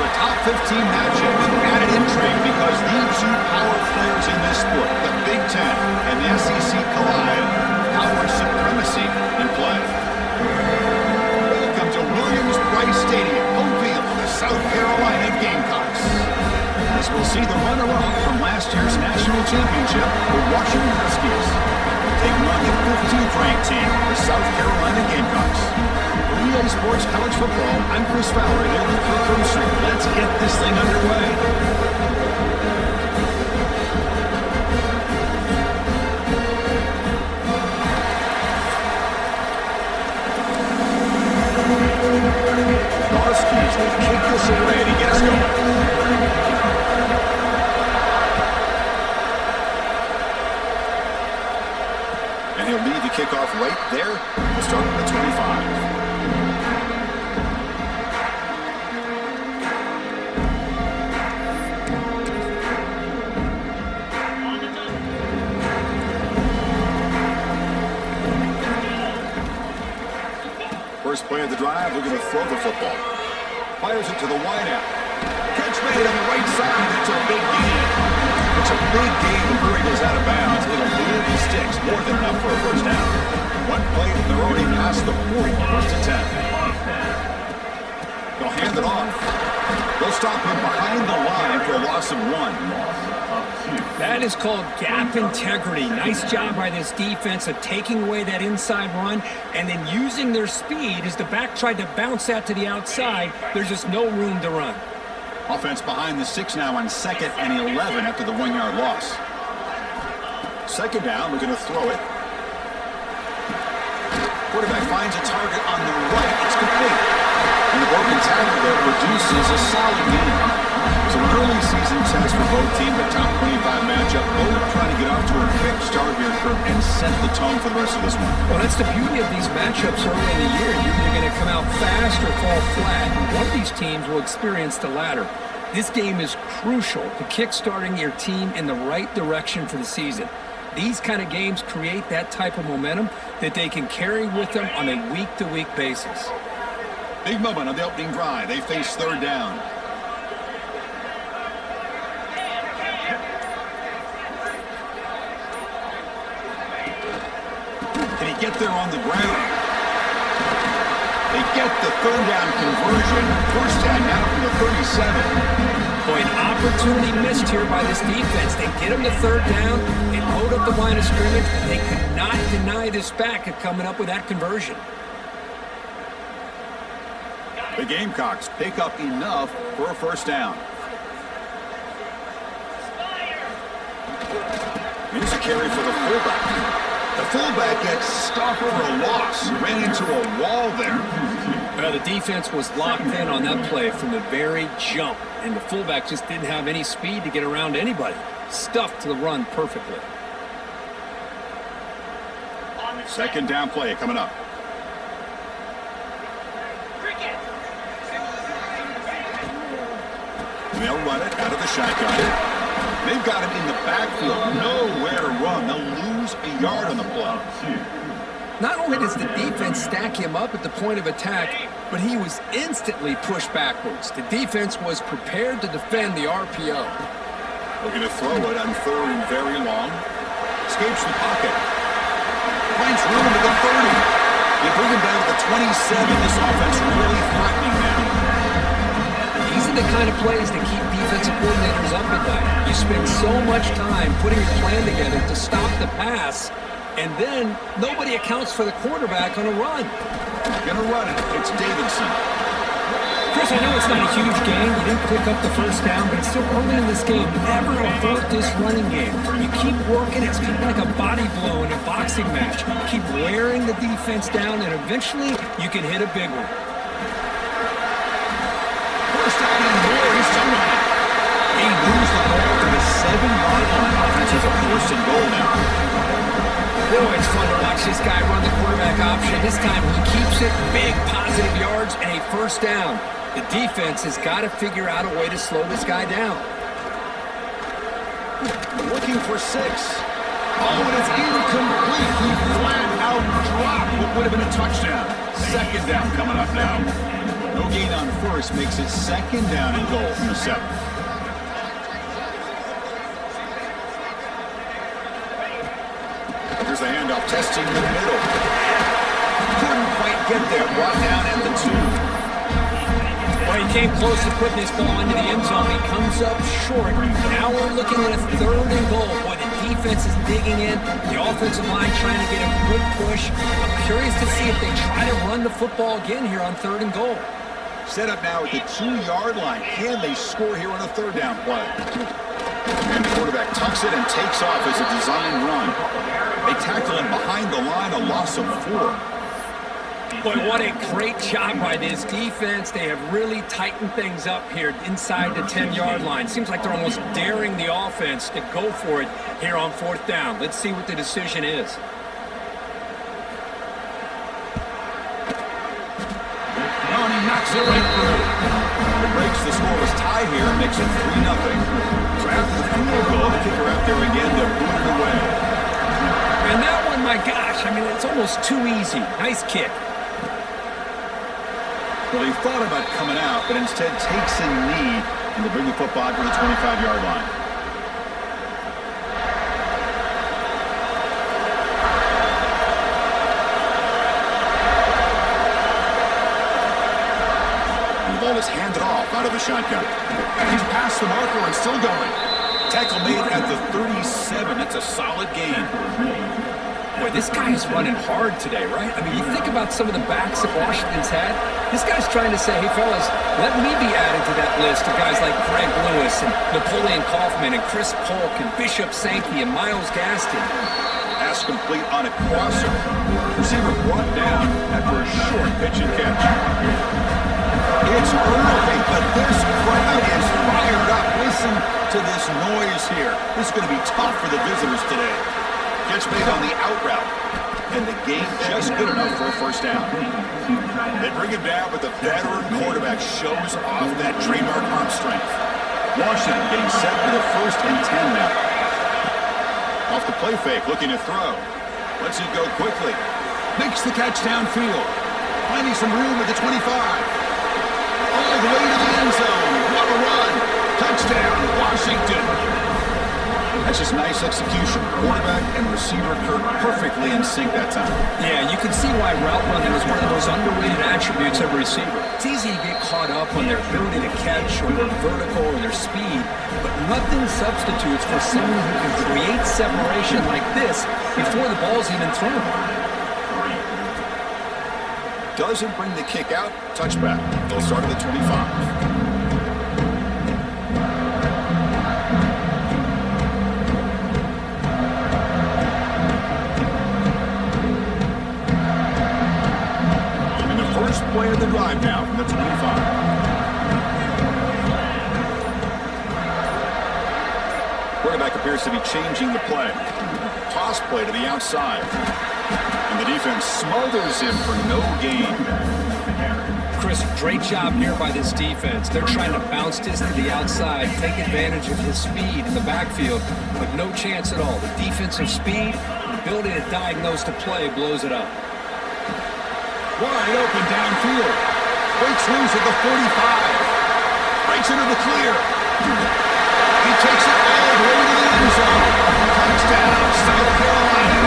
The top 15 matchup with added intrigue because the two power players in this sport, the Big Ten and the SEC, collide. Power supremacy in play. Welcome to Williams-Brice Stadium, home field of the South Carolina Gamecocks. As we'll see the runner-up from last year's national championship, the Washington Huskies. Taking on the 15th ranked team, the South Carolina Gamecocks. For EA Sports College Football, I'm Chris Fowler here with Kirk Herbstreit. Let's get this thing underway. Huskies will kick this away to get us going. And he'll lead the kickoff right there. We'll start at the 25. First play of the drive, we're going to throw the football. Fires it to the wideout. Catch made on the right side. It's a big gain. It's a big gain before he goes out of bounds. It'll move the sticks. More than enough for a first down. One play, they're already past the 40. First and 10. They'll hand it off. They'll stop him behind the line for a loss of 1. That is called gap integrity. Nice job by this defense of taking away that inside run and then using their speed as the back tried to bounce that to the outside. There's just no room to run. Offense behind the 6 now on 2nd and 11 after the 1-yard loss. Second down, we're going to throw it. Quarterback finds a target on the right. It's complete. And the broken tackle there produces a solid game. So an early season test for both teams, a top 25 matchup. Both trying to get off to a quick start here, Kirk, and set the tone for the rest of this one. Well, that's the beauty of these matchups early in the year. You're either going to come out fast or fall flat. And one of these teams will experience the latter. This game is crucial to kick-starting your team in the right direction for the season. These kind of games create that type of momentum that they can carry with them on a week-to-week basis. Big moment on the opening drive. They face third down. Can he get there on the ground? They get the third down conversion. First down now from the 37. Boy, an opportunity missed here by this defense. They get him to third down. They load up the line of scrimmage. They could not deny this back of coming up with that conversion. The Gamecocks pick up enough for a first down. Here's a carry for the fullback. The fullback gets stopped for a loss. Ran into a wall there. Well, the defense was locked in on that play from the very jump, and the fullback just didn't have any speed to get around anybody. Stuffed to the run perfectly. Second down play coming up. They'll run it out of the shotgun. They've got him in the backfield. Nowhere to run. They'll lose a yard on the play. Not only does the defense stack him up at the point of attack, but he was instantly pushed backwards. The defense was prepared to defend the RPO. We're going to throw it on third and very long. Escapes the pocket. Finds room to the 30. They bring him down to the 27. This offense really threatening now. These are the kind of plays that keep defensive coordinators up at night. You spend so much time putting your plan together to stop the pass, and then nobody accounts for the quarterback on a run. Gonna run it. It's Davidson. Chris, I know it's not a huge game. You didn't pick up the first down, but it's still early in this game. Never abort this running game. You keep working. It's kind of like a body blow in a boxing match. Keep wearing the defense down, and eventually you can hit a big one. First down and more. He's still running. He moves the ball to the 7-yard line. Offense has a first and goal now. Boy, it's fun to watch this guy run the quarterback option. This time he keeps it, big positive yards, and a first down. The defense has got to figure out a way to slow this guy down. Looking for 6. Oh, and it's incomplete. He flat out dropped what would have been a touchdown. Second down coming up now. No gain on first makes it second down and goal from the 7. Here's the handoff, testing the middle. Couldn't quite get there, brought down at the 2. Well, he came close to putting this ball into the end zone. He comes up short. Now we're looking at a 3rd and goal. Boy, the defense is digging in. The offensive line trying to get a good push. I'm curious to see if they try to run the football again here on 3rd and goal. Set up now at the 2-yard line. Can they score here on a 3rd down play? And the quarterback tucks it and takes off as a design run. They tackle him behind the line, a loss of 4. Boy, what a great job by this defense. They have really tightened things up here inside the 10-yard line. Seems like they're almost daring the offense to go for it here on 4th down. Let's see what the decision is. Oh, and he knocks it right through. It breaks the scoreless tie here and makes it 3-0. So after the field goal, the kicker out there again to boot it away. And that one, my gosh, I mean, it's almost too easy. Nice kick. Well, he thought about coming out, but instead takes a knee and will bring the football to the 25-yard line. And the ball is handed off out of the shotgun. He's past the marker and still going. Tackle made at the 37. That's a solid gain. Boy, this guy is running hard today, right? I mean, you think about some of the backs that Washington's had. This guy's trying to say, hey, fellas, let me be added to that list of guys like Greg Lewis and Napoleon Kaufman and Chris Polk and Bishop Sankey and Myles Gaston. Pass complete on a crosser. Receiver brought down after a short pitch and catch. It's early, but this crowd is fired up. Listen to this noise here. This is going to be tough for the visitors today. Catch made on the out route, and the game just good enough for a 1st down. They bring him down, but the veteran quarterback shows off that trademark arm strength. Washington getting set for the 1st and 10 now. Off the play fake, looking to throw. Lets it go quickly. Makes the catch downfield. Finding some room at the 25. All the way to the end zone. What a run. Touchdown, Washington. That's just nice execution. Quarterback and receiver perfectly in sync that time. Yeah, you can see why route running is one of those underrated attributes of a receiver. It's easy to get caught up on their ability to catch or their vertical or their speed, but nothing substitutes for someone who can create separation like this before the ball's even thrown. Doesn't bring the kick out. Touchback. They'll start at the 25. Play of the drive now from the 25. Quarterback appears to be changing the play. Toss play to the outside. And the defense smothers him for no gain. Chris, great job here by this defense. They're trying to bounce this to the outside, take advantage of his speed in the backfield, but no chance at all. The defensive speed, the ability to diagnose the play blows it up. Wide open downfield. Breaks loose at the 45. Breaks into the clear. He takes it all the way to the end zone. Touchdown, South Carolina.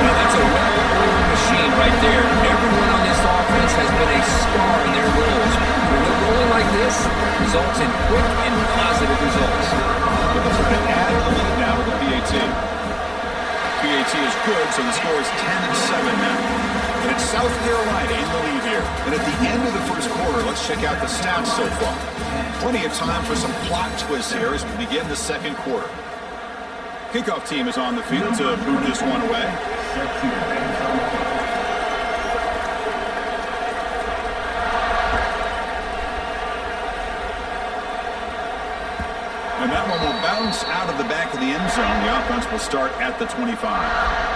Well, that's a well-oiled machine right there. Everyone on this offense has been a star in their roles. When they're rolling like this, results in quick and positive results. But they're going to add a lead now with the PAT. PAT is good, so the score is 10-7 now. And it's South Carolina in the lead here. And at the end of the 1st quarter, let's check out the stats so far. Plenty of time for some plot twists here as we begin the 2nd quarter. Kickoff team is on the field to boot this one away. And that one will bounce out of the back of the end zone. The offense will start at the 25.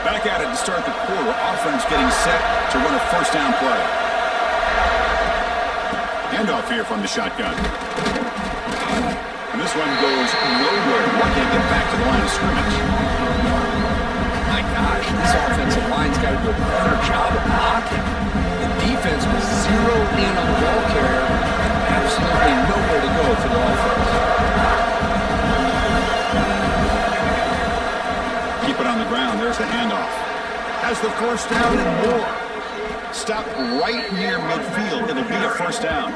Back at it to start the quarter. Offense getting set to run a 1st down play. Handoff here from the shotgun. And this one goes nowhere. Lucky to get back to the line of scrimmage. My gosh, this offensive line's got to do a better job of blocking. The defense was zeroed in on the ball carrier and absolutely nowhere to go for the offense. Keep it on the ground. There's the handoff. Has the first down and more. Stop right near midfield. It'll be a first down.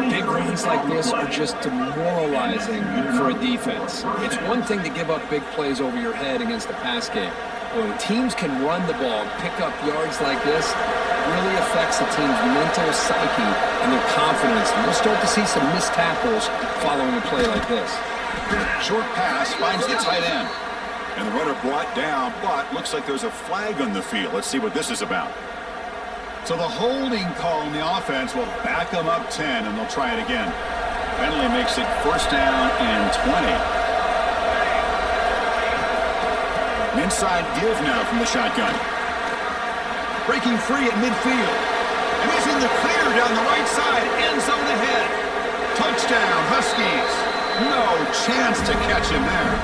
Big runs like this are just demoralizing for a defense. It's one thing to give up big plays over your head against the pass game. When teams can run the ball, pick up yards like this, it really affects the team's mental psyche and their confidence. And we'll start to see some missed tackles following a play like this. Short pass finds the tight end. And the runner brought down, but looks like there's a flag on the field. Let's see what this is about. So the holding call in the offense will back them up 10, and they'll try it again. Penalty makes it first down and 20. An inside give now from the shotgun. Breaking free at midfield. And he's in the clear down the right side. End zone ahead. Touchdown, Huskies. No chance to catch him there.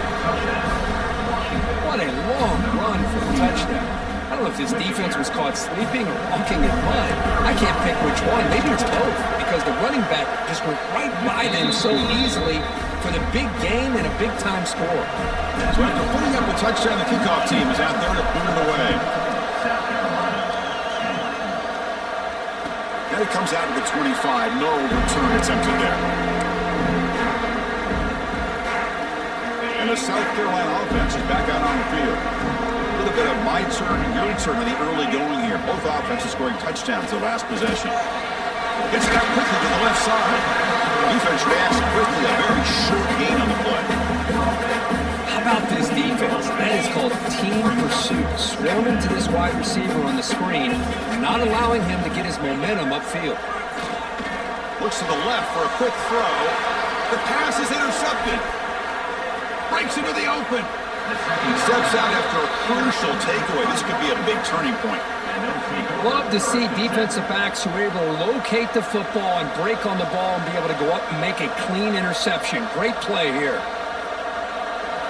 What a long run for the touchdown. I don't know if this defense was caught sleeping or walking in mud. I can't pick which one. Maybe it's both, because the running back just went right by them so easily for the big gain and a big-time score. So after putting up a touchdown, the kickoff team is out there to boot it away. Now he comes out of the 25. No return attempted there. And the South Carolina offense is back out on the field. A little bit of my turn, your turn in the early going here. Both offenses scoring touchdowns the last possession. Gets it out quickly to the left side. Defense reacts quickly. A very short gain on the play. How about this defense? That is called team pursuit. Swarming to this wide receiver on the screen, not allowing him to get his momentum upfield. Looks to the left for a quick throw. The pass is intercepted. Breaks into the open. He steps out after a crucial takeaway. This could be a big turning point. Love to see defensive backs who are able to locate the football and break on the ball and be able to go up and make a clean interception. Great play here.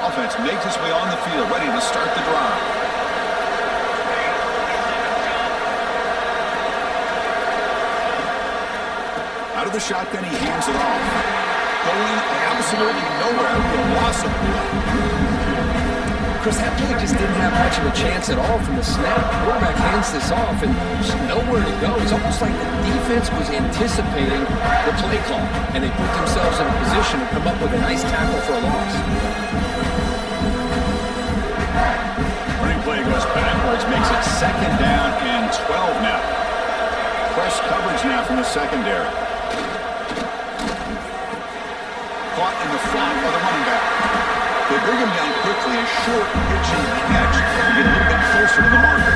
Offense makes its way on the field, ready to start the drive. Out of the shotgun, he hands it off. Going absolutely nowhere with a loss of play. Chris, that play just didn't have much of a chance at all from the snap. Quarterback hands this off and there's nowhere to go. It's almost like the defense was anticipating the play call, and they put themselves in a position to come up with a nice tackle for a loss. Running play goes backwards, makes it second down and 12 now. Press coverage now from the secondary. Caught in the front by the running back. They bring him down quickly, a short pitch and catch to get a little bit closer to the marker.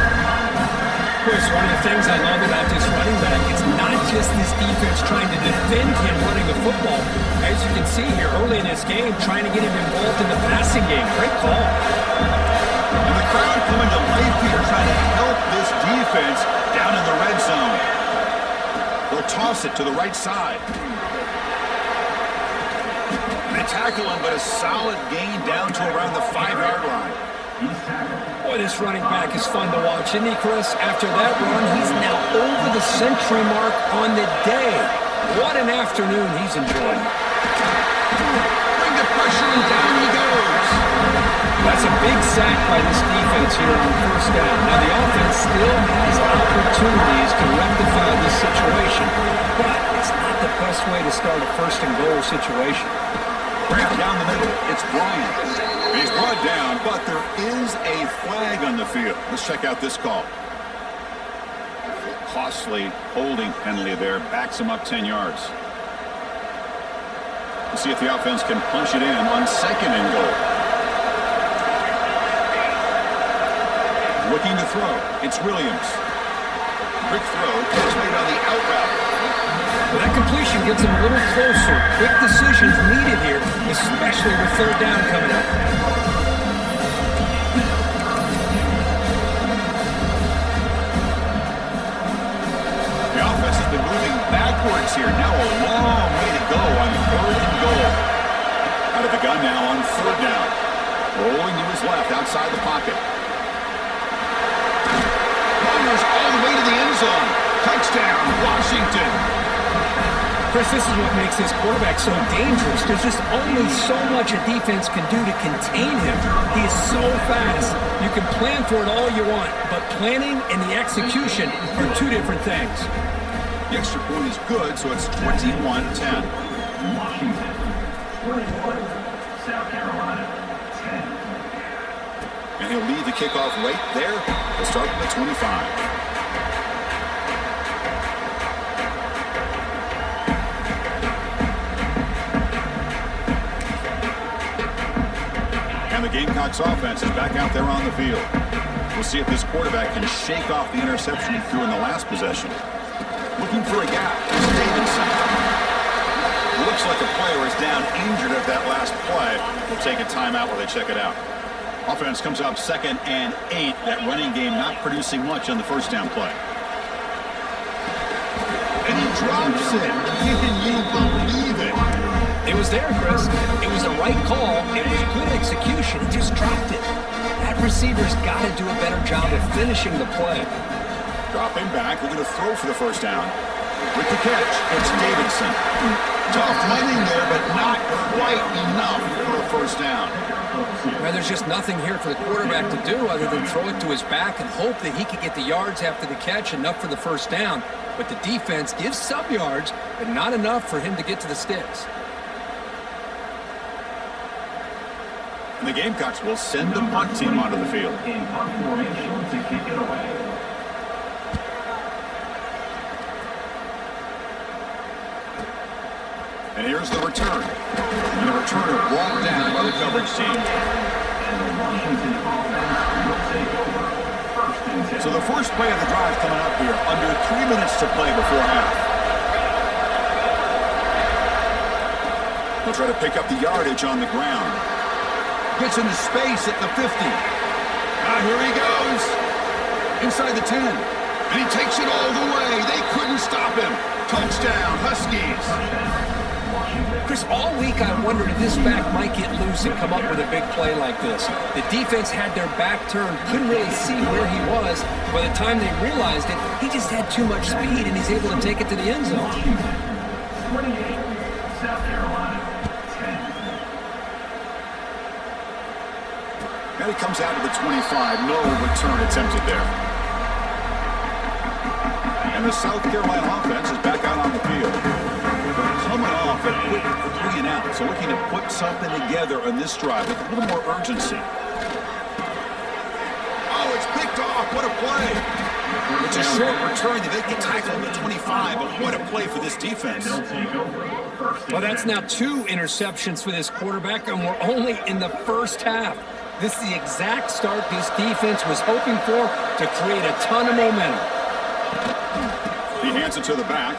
Chris, one of the things I love about this running back, it's not just this defense trying to defend him running the football. As you can see here early in this game, trying to get him involved in the passing game. Great call. And the crowd coming to life here, trying to help this defense down in the red zone. They'll toss it to the right side. They tackle him, but a solid gain down to around the 5-yard line. Boy, this running back is fun to watch, isn't he, Chris? After that run, he's now over the century mark on the day. What an afternoon he's enjoying. Bring the pressure, and down he goes. That's a big sack by this defense here on first down. Now, the offense still has opportunities to rectify this situation, but it's not the best way to start a first-and-goal situation. Wrapped down the middle, it's Bryant. He's brought down, but there is a flag on the field. Let's check out this call. Costly holding penalty there, backs him up 10 yards. We'll see if the offense can punch it in on second and goal. Looking to throw, it's Williams. Quick throw, catch made on the out route. Well, that completion gets him a little closer. Quick decisions needed here, especially with third down coming up. The offense has been moving backwards here. Now a long way to go on third and goal. Out of the gun now on third down. Rolling to his left outside the pocket. receivers all the way to the end zone. Touchdown, Washington. Chris, this is what makes this quarterback so dangerous. There's just only so much a defense can do to contain him. He is so fast. You can plan for it all you want, but planning and the execution are two different things. The extra point is good, so it's 21-10. Washington, 21, South Carolina, 10. And he'll lead the kickoff right there. He'll start from the 25. And the Gamecocks offense is back out there on the field. We'll see if this quarterback can shake off the interception he threw in the last possession. Looking for a gap is Davidson. Looks like a player is down injured at that last play. We'll take a timeout while they check it out. Offense comes up 2nd and 8. That running game not producing much on the first down play. And he drops it. Can you believe it? It was there, Chris. It was the right call. It was good execution. He just dropped it. That receiver's got to do a better job of finishing the play. Dropping back, looking to throw for the first down. With the catch, it's Davidson. Tough landing there, but not quite enough for a first down. Well, there's just nothing here for the quarterback to do other than throw it to his back and hope that he could get the yards after the catch, enough for the first down. But the defense gives some yards, but not enough for him to get to the sticks. And the Gamecocks will send the punt team onto the field. In punt formation to kick it away. And here's the return. And the returner brought down by the coverage team. And the Washington offense will take over. 1st and 10. So the first play of the drive coming up here. Under 3 minutes to play before half. They'll try to pick up the yardage on the ground. Gets into space at the 50. Here he goes. Inside the 10. And he takes it all the way. They couldn't stop him. Touchdown, Huskies. Chris, all week I wondered if this back might get loose and come up with a big play like this. The defense had their back turned, couldn't really see where he was. By the time they realized it, he just had too much speed and he's able to take it to the end zone. 28, South Carolina, 10. Now he comes out to the 25. No return attempted there. And the South Carolina offense is back out on the field. They're coming off a quick 3 and out, so looking to put something together on this drive with a little more urgency. Oh, it's picked off. What a play. It's a short return. They get tackled at the 25, but what a play for this defense. Well, that's now 2 interceptions for this quarterback, and we're only in the first half. This is the exact start this defense was hoping for to create a ton of momentum. He hands it to the back.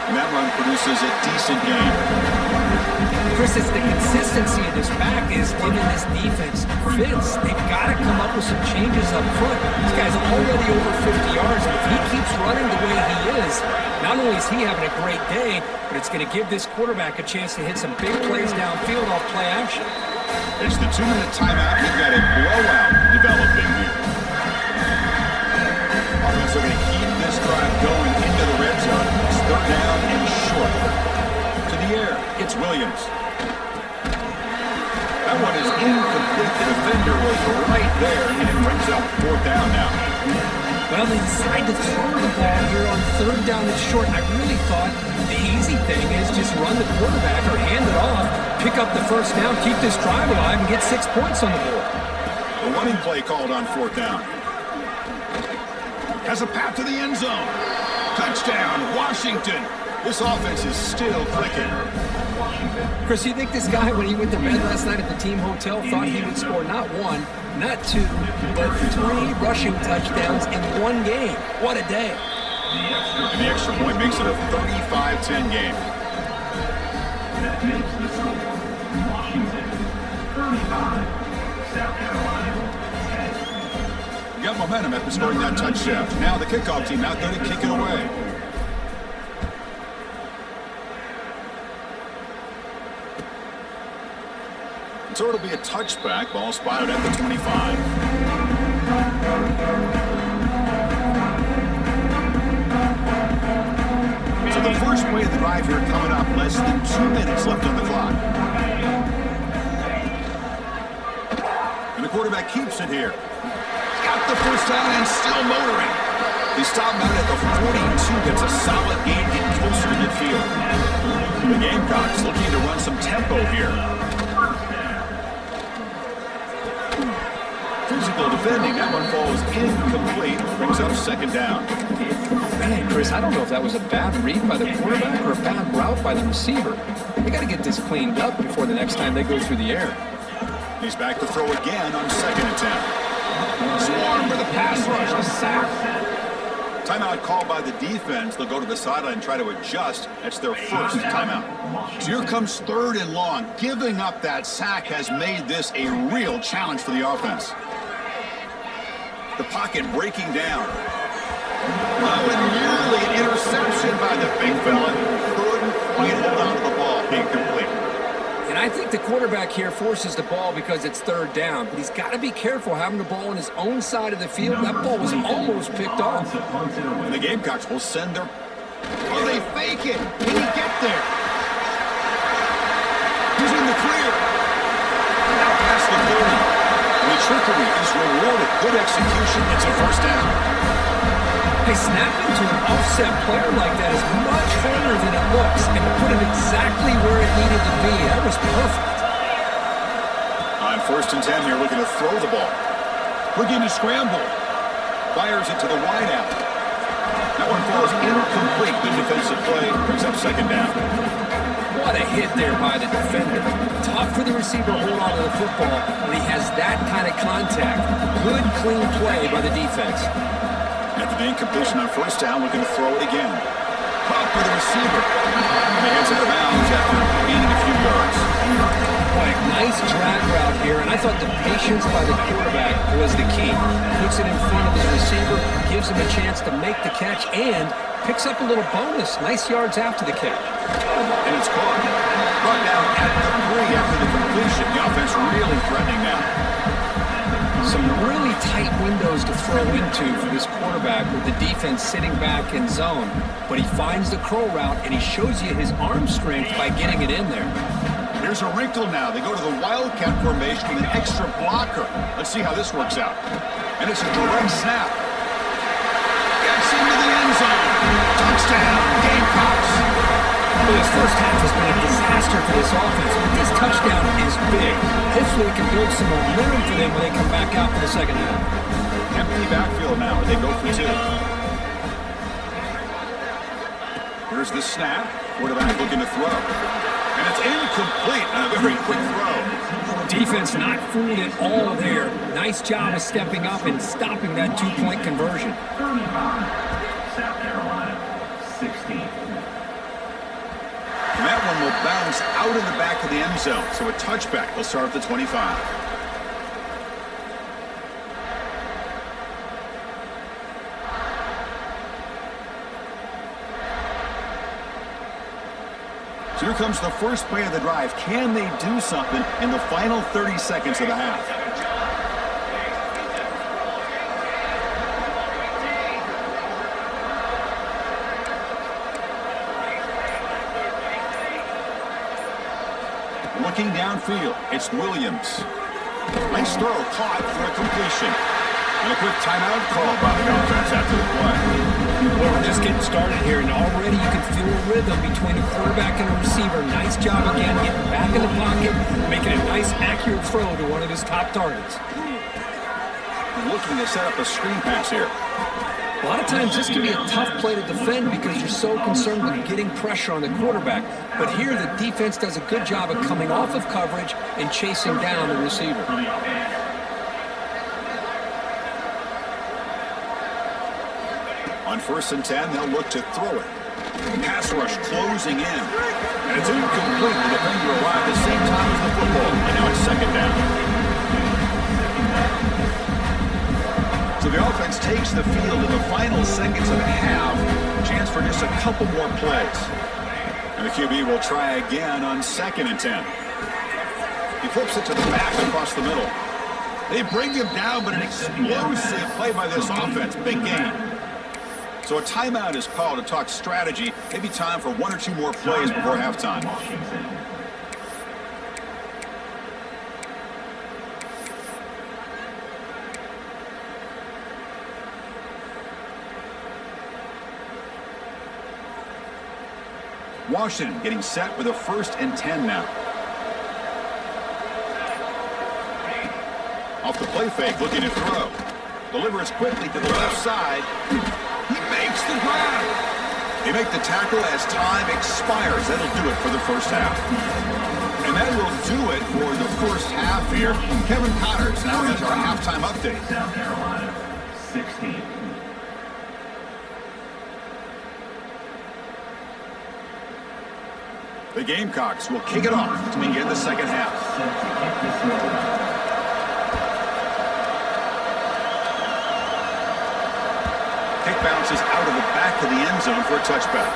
And that run produces a decent gain. Chris, it's the consistency of this back is giving this defense fits. They've got to come up with some changes up front. This guy's already over 50 yards, and if he keeps running the way he is, not only is he having a great day, but it's going to give this quarterback a chance to hit some big plays downfield off play action. It's the 2-minute timeout. We've got a blowout developing here. Offense looking to keep this drive going into the red zone. It's 3rd down and short. To the air, it's Williams. That one is incomplete. The defender was right there, and it brings up 4th down now. Well, they decide to throw the ball here on 3rd down and short. I really thought the easy thing is just run the quarterback or hand it off, pick up the first down, keep this drive alive, and get 6 points on the board. The running play called on 4th down. Has a path to the end zone. Touchdown, Washington. This offense is still clicking. Chris, you think this guy, when he went to bed last night at the team hotel, thought he would score not 1, not 2, but 3 rushing touchdowns in 1 game? What a day. And the extra point makes it a 35-10 game. That makes the score. Washington, 35, South Carolina, 10. Got momentum after scoring that touchdown. Now the kickoff team out there to kick it away. So it'll be a touchback. Ball spotted at the 25. So the first play of the drive here coming up. Less than 2 minutes left on the clock. And the quarterback keeps it here. Got the first down and still motoring. He stopped out at the 42. Gets a solid gain, getting closer to midfield. The Gamecocks looking to run some tempo here. Physical defending. That one falls incomplete. Brings up second down. Man, Chris, I don't know if that was a bad read by the quarterback or a bad route by the receiver. They got to get this cleaned up before the next time they go through the air. He's back to throw again on second attempt. Swarm for the pass rush. A sack. Timeout called by the defense. They'll go to the sideline and try to adjust. That's their first timeout. So here comes third and long. Giving up that sack has made this a real challenge for the offense. The pocket breaking down. Oh, and nearly an interception by the big fella. Couldn't quite hold on to the ball. Incomplete. And I think the quarterback here forces the ball because it's third down. But he's got to be careful having the ball on his own side of the field. That ball was almost picked off. And the Gamecocks will send their... Oh, they fake it. Can he get there? He's in the clear. Now past the 30. And the trickery is rewarded. Good execution. It's a first down. Hey, snapping to an offset player like that is much harder than it looks. And to put it exactly where it needed to be, that was perfect. On first and 10 here, looking to throw the ball. Looking to scramble. Fires it to the wideout. That one falls incomplete. Good defensive play. Brings up second down. What a hit there by the defender. Tough for the receiver to hold on to the football when he has that kind of contact. Good, clean play by the defense. After the incompletion on first down, looking to throw it again. Caught for the receiver. And he heads out of bounds after gaining a few yards. Boy, nice drag route here, and I thought the patience by the quarterback was the key. Puts it in front of his receiver, gives him a chance to make the catch, and picks up a little bonus. Nice yards after the catch. And it's caught. Brought down at the 3 after the completion. The offense really threatening now. Some really tight windows to throw into for this quarterback with the defense sitting back in zone. But he finds the curl route, and he shows you his arm strength by getting it in there. Here's a wrinkle now. They go to the Wildcat formation with an extra blocker. Let's see how this works out. And it's a direct snap. Gets into the end zone. Touchdown, Gamecocks. Well, this first half has been a disaster for this offense, but this touchdown is big. Hopefully it can build some momentum for them when they come back out for the second half. Empty backfield now. They go for 2. Here's the snap. Quarterback looking to throw. And it's incomplete. And a very quick throw. Defense not fooled at all there. Nice job of stepping up and stopping that 2-point conversion. 35, South Carolina, 16. And that one will bounce out of the back of the end zone. So a touchback. They'll start at the 25. So here comes the first play of the drive. Can they do something in the final 30 seconds of the half? Looking downfield, it's Williams. Nice throw, caught for a completion. And a quick timeout call by the offense after the play. Well, we're just getting started here, and already you can feel a rhythm between a quarterback and a receiver. Nice job again, getting back in the pocket, making a nice, accurate throw to one of his top targets. Looking to set up a screen pass here. A lot of times this can be a tough play to defend because you're so concerned with getting pressure on the quarterback. But here the defense does a good job of coming off of coverage and chasing down the receiver. On first and 10, they'll look to throw it. Pass rush closing in. And it's incomplete. The defender arrived at the same time as the football. And now it's second down. So the offense takes the field in the final seconds of the half. Chance for just a couple more plays. And the QB will try again on second and 10. He flips it to the back across the middle. They bring him down, but an explosive play by this offense. Big game. So a timeout is called to talk strategy. Maybe time for one or two more plays before halftime. Washington getting set with a 1st and 10 now. Off the play fake, looking to throw. Delivers quickly to the left side. He makes the grab. They make the tackle as time expires. That'll do it for the first half. And that will do it for the first half here. Kevin Connors now has our halftime update. South Carolina, 16. The Gamecocks will kick it off to begin the second half. Set to kick this one. Kick bounces out of the back of the end zone for a touchback.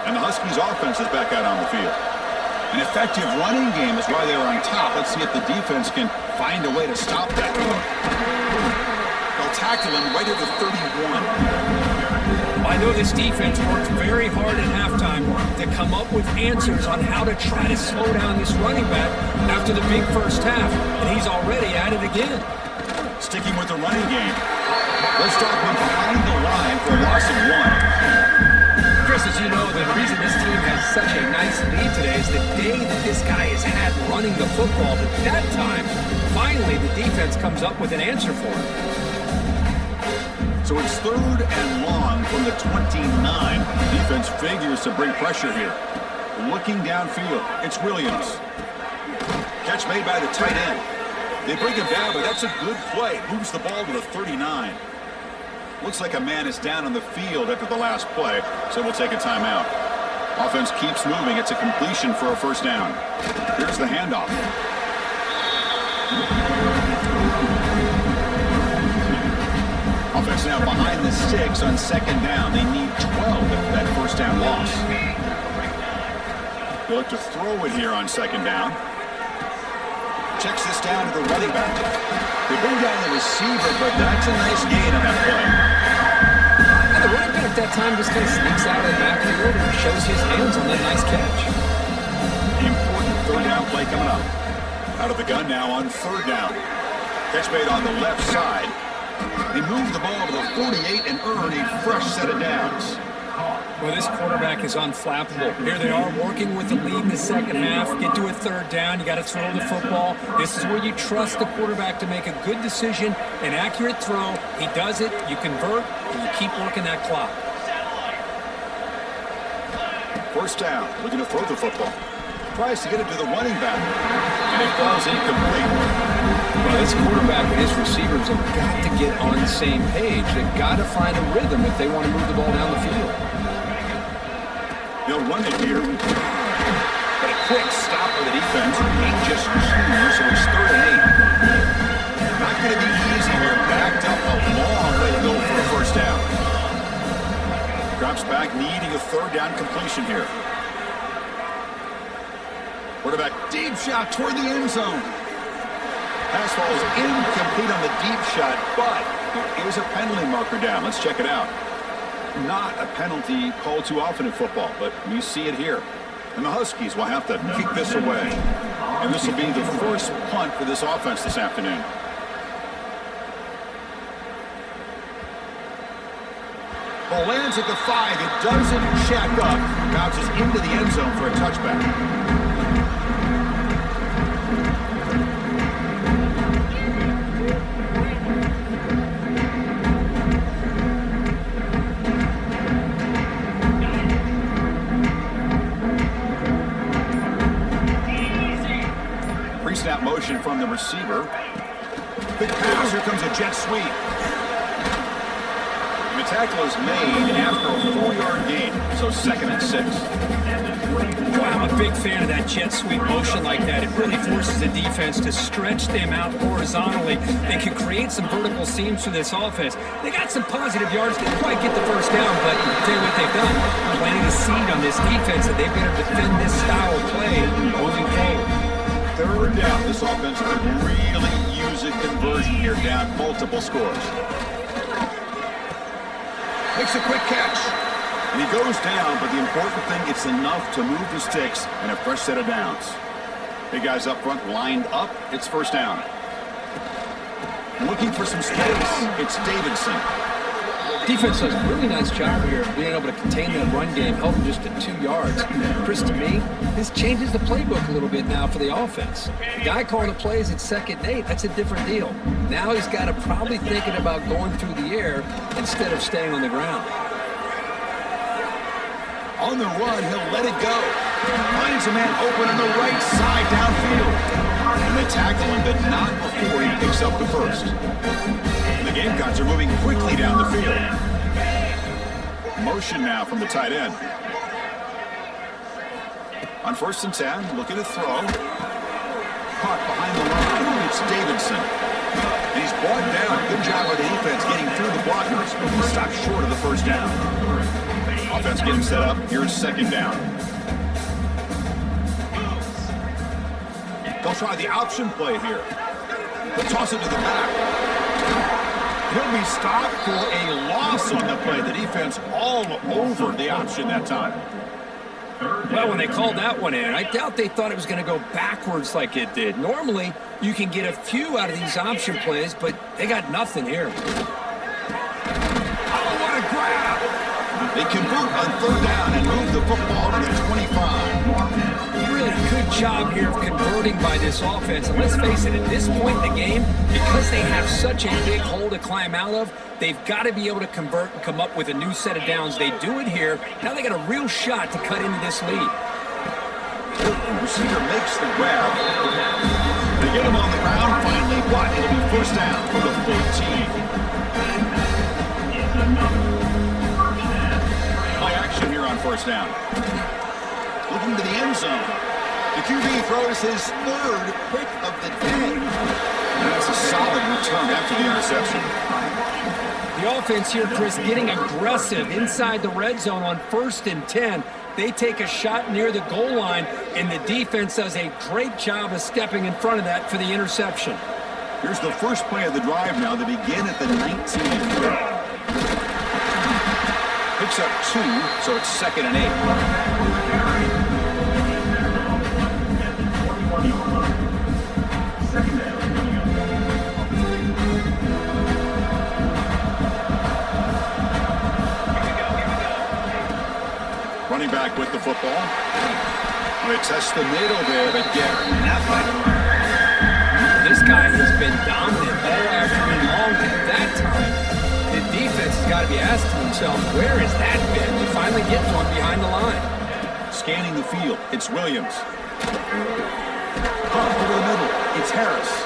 And the Huskies offense is back out on the field. An effective running game is why they're on top. Let's see if the defense can find a way to stop that. They'll tackle him right at the 31. I know this defense worked very hard at halftime to come up with answers on how to try to slow down this running back after the big first half, and he's already at it again. Sticking with the running game. They'll start him behind the line for a loss of 1. Chris, as you know, the reason this team has such a nice lead today is the day that this guy has had running the football. But that time, finally, the defense comes up with an answer for him. So it's 3rd and long from the 29. Defense figures to bring pressure here. Looking downfield, it's Williams. Catch made by the tight end. They bring him down, but that's a good play. Moves the ball to the 39. Looks like a man is down on the field after the last play, so we'll take a timeout. Offense keeps moving. It's a completion for a first down. Here's the handoff. Offense now behind the 6 on 2nd down. They need 12 after that first down loss. They look to throw it here on 2nd down. Checks this down to the running back. They bring down the receiver, but that's a nice gain on that play. And the running back that time just kind of sneaks out of the backfield and shows his hands on that nice catch. The important 3rd down play coming up. Out of the gun now on 3rd down. Catch made on the left side. They move the ball to the 48 and earn a fresh set of downs. Well, this quarterback is unflappable. Here they are working with the lead in the second half. Get to a 3rd down. You got to throw the football. This is where you trust the quarterback to make a good decision, an accurate throw. He does it. You convert, and you keep working that clock. First down. Looking to throw the football. Tries to get it to the running back, and it falls incomplete. Well, this quarterback and his receivers have got to get on the same page. They've got to find a rhythm if they want to move the ball down the field. They'll run it here. But a quick stop for the defense. 8 just 2, so it's 3rd and 8. Not going to be easy here. Backed up a long way to go for a first down. Drops back, needing a 3rd down completion here. Quarterback deep shot toward the end zone. Pass falls incomplete on the deep shot, but there is a penalty marker down. Let's check it out. Not a penalty called too often in football, but we see it here. And the Huskies will have to kick this away. And this will be the first punt for this offense this afternoon. Ball lands at the 5. It doesn't check up. Bounces into the end zone for a touchback. Pre-snap motion from the receiver. Big pass. Here comes a jet sweep. And the tackle is made after a 4-yard gain, so 2nd and 6. Wow, I'm a big fan of that jet sweep motion like that. It really forces the defense to stretch them out horizontally and can create some vertical seams for this offense. They got some positive yards, didn't quite get the first down, but I'll tell you what they've done. Planting a seed on this defense that they've been able to defend this style of play moving forward. Third down. This offense could really use a conversion here, down multiple scores. Makes a quick catch. And he goes down, but the important thing, it's enough to move the sticks and a fresh set of downs. Big guys up front lined up. It's first down. Looking for some space. It's Davidson. Defense does a really nice job here of being able to contain that run game, held them just to 2 yards. Chris, to me, this changes the playbook a little bit now for the offense. The guy calling the plays at 2nd and 8, that's a different deal. Now he's got to probably thinking about going through the air instead of staying on the ground. On the run, he'll let it go. Finds a man open on the right side downfield. And they tackle him, but not before he picks up the first. The Gamecocks are moving quickly down the field. Motion now from the tight end. On 1st and 10, looking to throw. Caught behind the line. It's Davidson. And he's brought down. Good job by the defense getting through the blockers. He stopped short of the first down. Offense getting set up. Here's 2nd down. They'll try the option play here. They'll toss it to the back. He'll be stopped for a loss on the play. The defense all over the option that time. Well, when they called that one in, I doubt they thought it was going to go backwards like it did. Normally, you can get a few out of these option plays, but they got nothing here. Oh, what a grab! They convert on 3rd down and move the football to the 25. Really good job here of converting by this offense. And let's face it, at this point in the game, because they have such a big hole to climb out of, they've got to be able to convert and come up with a new set of downs. They do it here. Now they got a real shot to cut into this lead. The receiver makes the grab. They get him on the ground finally, but it'll be first down for the 14. Play action here on first down. Looking to the end zone. The QB throws his 3rd pick of the day. That's a solid return after the interception. The offense here, Chris, getting aggressive inside the red zone on 1st and 10. They take a shot near the goal line, and the defense does a great job of stepping in front of that for the interception. Here's the first play of the drive now. They begin at the 19. Picks up 2, so it's 2nd and 8. Running back with the football. They test the middle there, but get nothing. This guy has been dominant all afternoon long, and at that time, the defense has got to be asking themselves, where has that been? They finally get to him behind the line. Scanning the field, it's Williams. Pump over the middle, it's Harris.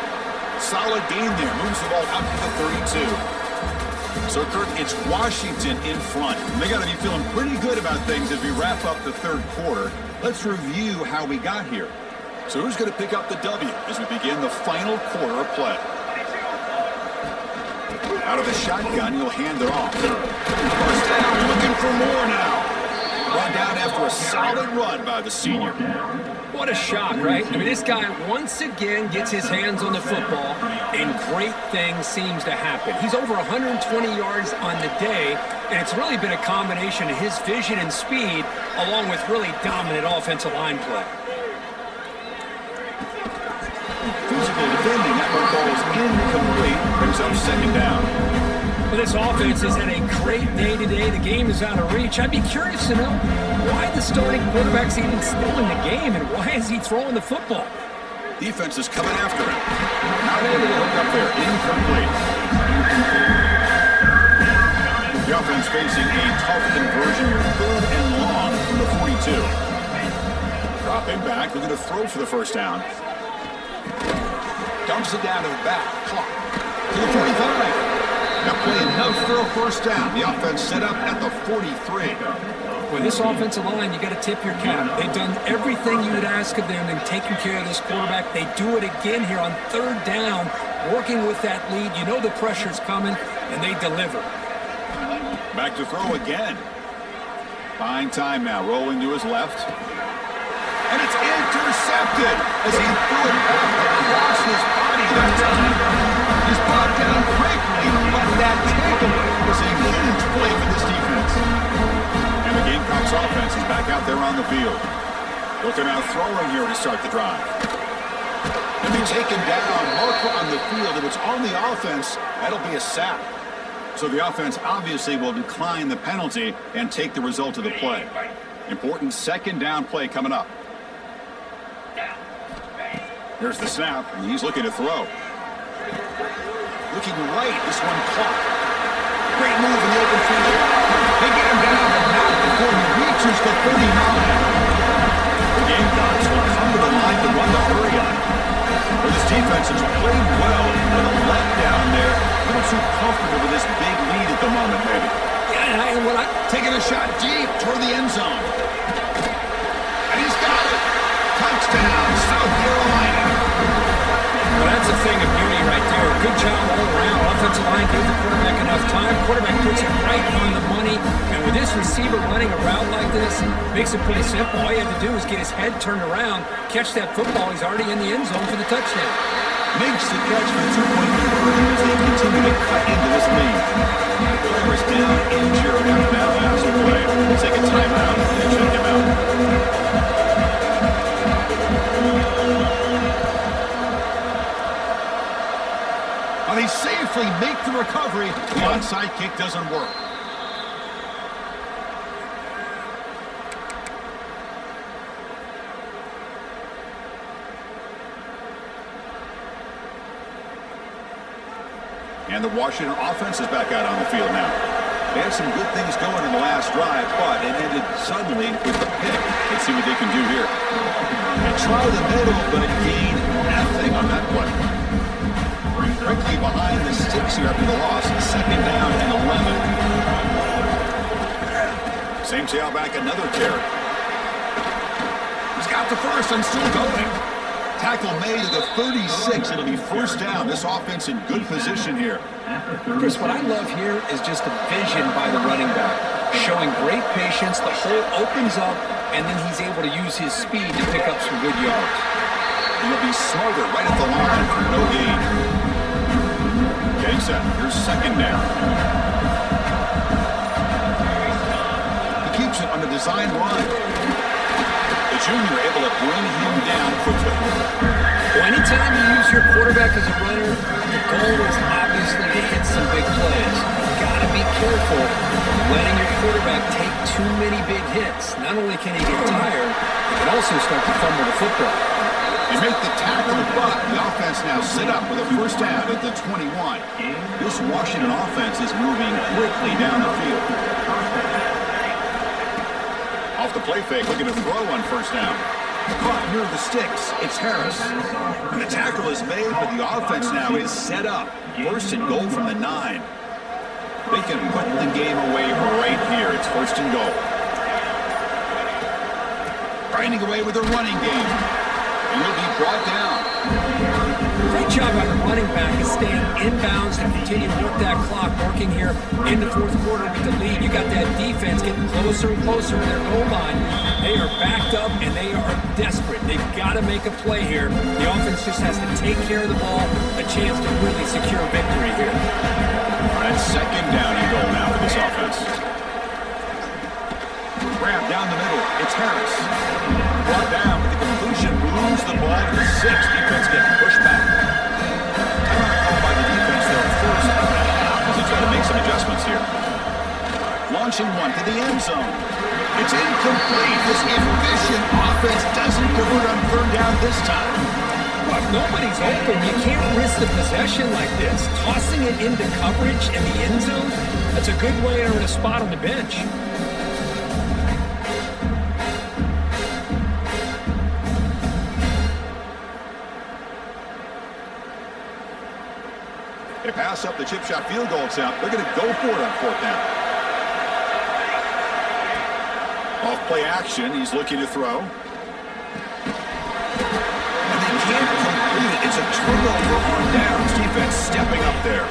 Solid gain there, moves the ball out to the 32. So, Kurt, it's Washington in front. They got to be feeling pretty good about things as we wrap up the 3rd quarter. Let's review how we got here. So who's going to pick up the W as we begin the final quarter of play? Out of the shotgun, he'll hand it off. First down, looking for more now. Run down after a solid run by the senior. What a shock, right? I mean, this guy once again gets his hands on the football, and great things seems to happen. He's over 120 yards on the day, and it's really been a combination of his vision and speed, along with really dominant offensive line play. Physical defending, that one falls incomplete, brings up 2nd down. Well, this offense has had a great day today. The game is out of reach. I'd be curious to know why the starting quarterback's even still in the game, and why is he throwing the football? Defense is coming after him. Not able to hook up there. Incomplete. The offense facing a tough conversion here. 3rd and long from the 42. Dropping back, looking to throw for the first down. Dumps it down to the back. Clock. To the 45. Now play enough for a first down. The offense set up at the 43. With this offensive line, you got to tip your cap. They've done everything you would ask of them in taking care of this quarterback. They do it again here on third down, working with that lead. You know the pressure's coming, and they deliver. Back to throw again. Buying time now, rolling to his left. And it's intercepted as he threw it back across his body that time. He's brought down quickly, but that takeaway was a huge play for this defense. And the Gamecocks offense is back out there on the field. Looking out throwing here to start the drive. And be taken down, marker on the field. If it's on the offense, that'll be a sack. So the offense obviously will decline the penalty and take the result of the play. Important second down play coming up. There's the snap, and he's looking to throw. Looking right, this one caught. Great move in the open field. They get him down, but not before he reaches the 39. The Gamecocks will come to the line to run the hurry on. But this defense has played well with a letdown there. A little too comfortable with this big lead at the moment, maybe. Yeah, and taking a shot deep toward the end zone. And he's got it. Touchdown, South Carolina. Well, that's a thing of beauty right there. Good job all around. Offensive line gave the quarterback enough time. Quarterback puts it right on the money. And with this receiver running a route like this, makes it pretty simple. All you have to do is get his head turned around, catch that football. He's already in the end zone for the touchdown. Makes the catch for the two-point conversion as they continue to cut into this lead. The player is down injured after that last play. We'll take a timeout and check him out. Well, they safely make the recovery. The onside kick doesn't work. And the Washington offense is back out on the field now. They had some good things going in the last drive, but it ended suddenly with the pick. Let's see what they can do here. They try the middle, but gain nothing on that play. Quickly behind the sticks here after the loss. Second down and 11. Same tailback, another carry. He's got the first and still going. Tackle made at the 36. It'll be first down. This offense in good position here. Chris, what I love here is just the vision by the running back. Showing great patience. The hole opens up, and then he's able to use his speed to pick up some good yards. He'll be smarter right at the line for no gain. Getting set. Here's second down. He keeps it on the design run. The junior able to bring him down quickly. Well, anytime you use your quarterback as a runner, the goal is obviously to hit some big plays. You got to be careful letting your quarterback take too many big hits. Not only can he get tired, he can also start to fumble the football. They make the tackle, but the offense now set up with a first down at the 21. This Washington offense is moving quickly down the field. Off the play fake, looking to throw on first down. Caught near the sticks. It's Harris. And the tackle is made, but the offense now is set up. First and goal from the 9. They can put the game away right here. It's first and goal. Grinding away with the running game. And he'll be brought down. Great job by the running back is staying inbounds to continue to work that clock, working here in the fourth quarter with the lead. You got that defense getting closer and closer to their goal line. They are backed up and they are desperate. They've got to make a play here. The offense just has to take care of the ball, a chance to really secure victory here. All right, second down and goal now for this offense. Grab down the middle. It's Harris. Brought down with the completion. Moves the ball to the 6. Defense getting pushed back. Timeout called by the defense there first of the half as they try to make some adjustments here. Launching one to the end zone. It's incomplete. This efficient offense doesn't convert on third down this time. Well, if nobody's open, you can't risk the possession like this. Tossing it into coverage in the end zone, that's a good way to earn a spot on the bench. They pass up the chip shot field goal attempt. They're going to go for it on fourth down. Play action. He's looking to throw. And they can't complete it. It's a turnover on downs. Defense stepping up there.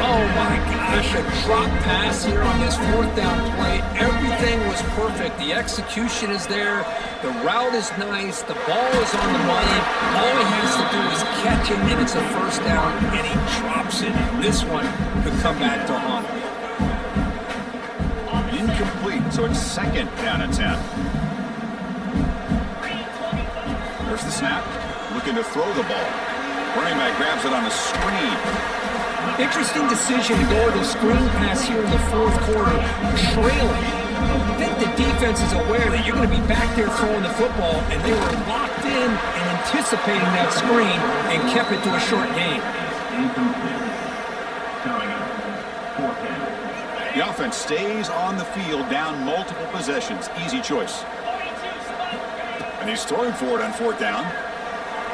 Oh my gosh, a drop pass here on this fourth down play. Everything was perfect. The execution is there. The route is nice. The ball is on the money. All he has to do is catch it, and it's a first down, and he drops it. This one could come back to haunt him. Incomplete, so it's second down and 10. There's the snap. Looking to throw the ball. Running back grabs it on the screen. Interesting decision to go with a screen pass here in the fourth quarter, trailing. I think the defense is aware that you're going to be back there throwing the football, and they were locked in and anticipating that screen and kept it to a short gain. Incomplete. Showing up. 4th down. The offense stays on the field, down multiple possessions. Easy choice. And he's throwing for it on 4th down.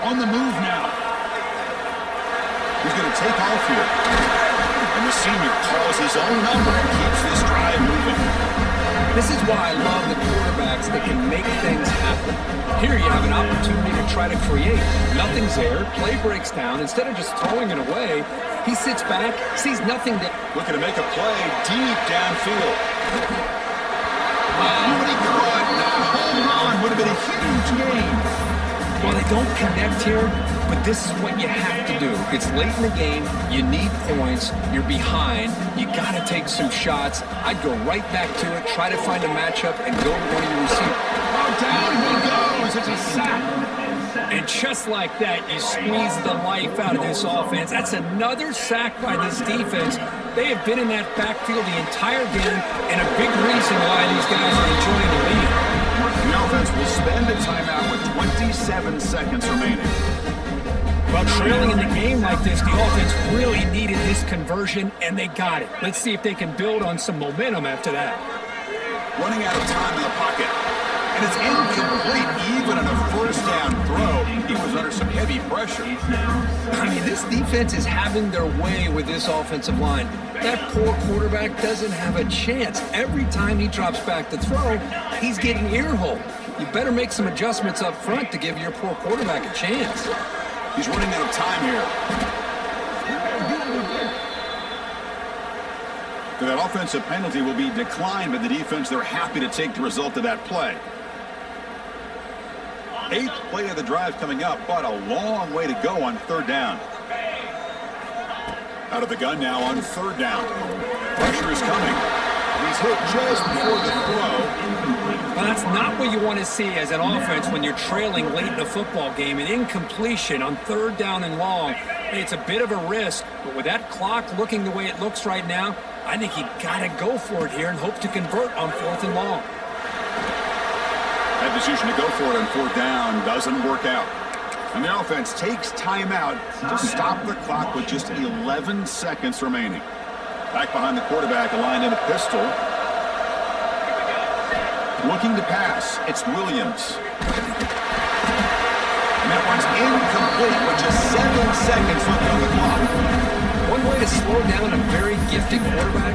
On the move now. He's going to take off here. And the senior calls his own number and keeps this drive moving. This is why I love the quarterbacks that can make things happen. Here you have an opportunity to try to create. Nothing's there. Play breaks down. Instead of just throwing it away, he sits back, sees nothing to... Looking to make a play deep downfield. But he could not hold on. Would have been a huge gain. Well, they don't connect here, but this is what you have to do. It's late in the game. You need points. You're behind. You got to take some shots. I'd go right back to it, try to find a matchup, and go to one of your receivers. Oh, down he goes. It's a sack. And just like that, you squeeze the life out of this offense. That's another sack by this defense. They have been in that backfield the entire game, and a big reason why these guys are enjoying the lead. The offense will spend a timeout with 27 seconds remaining. Well, trailing in the game like this, the offense really needed this conversion, and they got it. Let's see if they can build on some momentum after that. Running out of time in the pocket. And it's incomplete. Even on a first down throw, he was under some heavy pressure. I mean, this defense is having their way with this offensive line. That poor quarterback doesn't have a chance. Every time he drops back to throw, he's getting earholed. You better make some adjustments up front to give your poor quarterback a chance. He's running out of time here. That offensive penalty will be declined by the defense. They're happy to take the result of that play. 8th play of the drive coming up, but a long way to go on 3rd down. Out of the gun now on 3rd down. Pressure is coming. He's hit just before the throw. Well, that's not what you want to see as an offense when you're trailing late in a football game. An incompletion on 3rd down and long. It's a bit of a risk, but with that clock looking the way it looks right now, I think you got to go for it here and hope to convert on 4th and long. That decision to go for it on 4th down doesn't work out. And the offense takes timeout to stop the clock with just 11 seconds remaining. Back behind the quarterback, aligned in a pistol. Looking to pass, it's Williams. And that one's incomplete with just 7 seconds left on the clock. One way to slow down a very gifted quarterback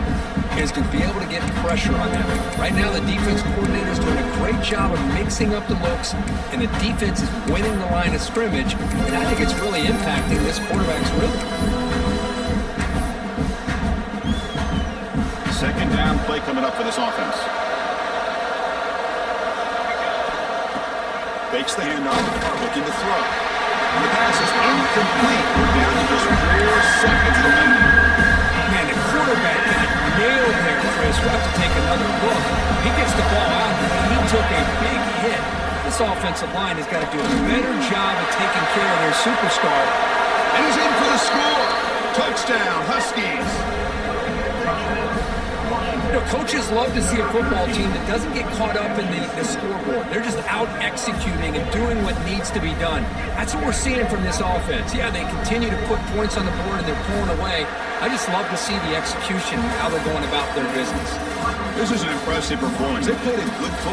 is to be able to get pressure on them. Right now, the defense coordinator is doing a great job of mixing up the looks, and the defense is winning the line of scrimmage, and I think it's really impacting this quarterback's rhythm. 2nd down play coming up for this offense. Fakes the handoff, looking to throw. And the pass is incomplete. We're down to just 4 seconds remaining. Man, the quarterback got nailed there, Chris. We'll have to take another look. He gets the ball out, and he took a big hit. This offensive line has got to do a better job of taking care of their superstar. And he's in for the score. Touchdown, Huskies. You know, coaches love to see a football team that doesn't get caught up in the scoreboard. They're just out executing and doing what needs to be done. That's what we're seeing from this offense. Yeah, they continue to put points on the board and they're pulling away. I just love to see the execution and how they're going about their business. This is an impressive performance. They played a good football.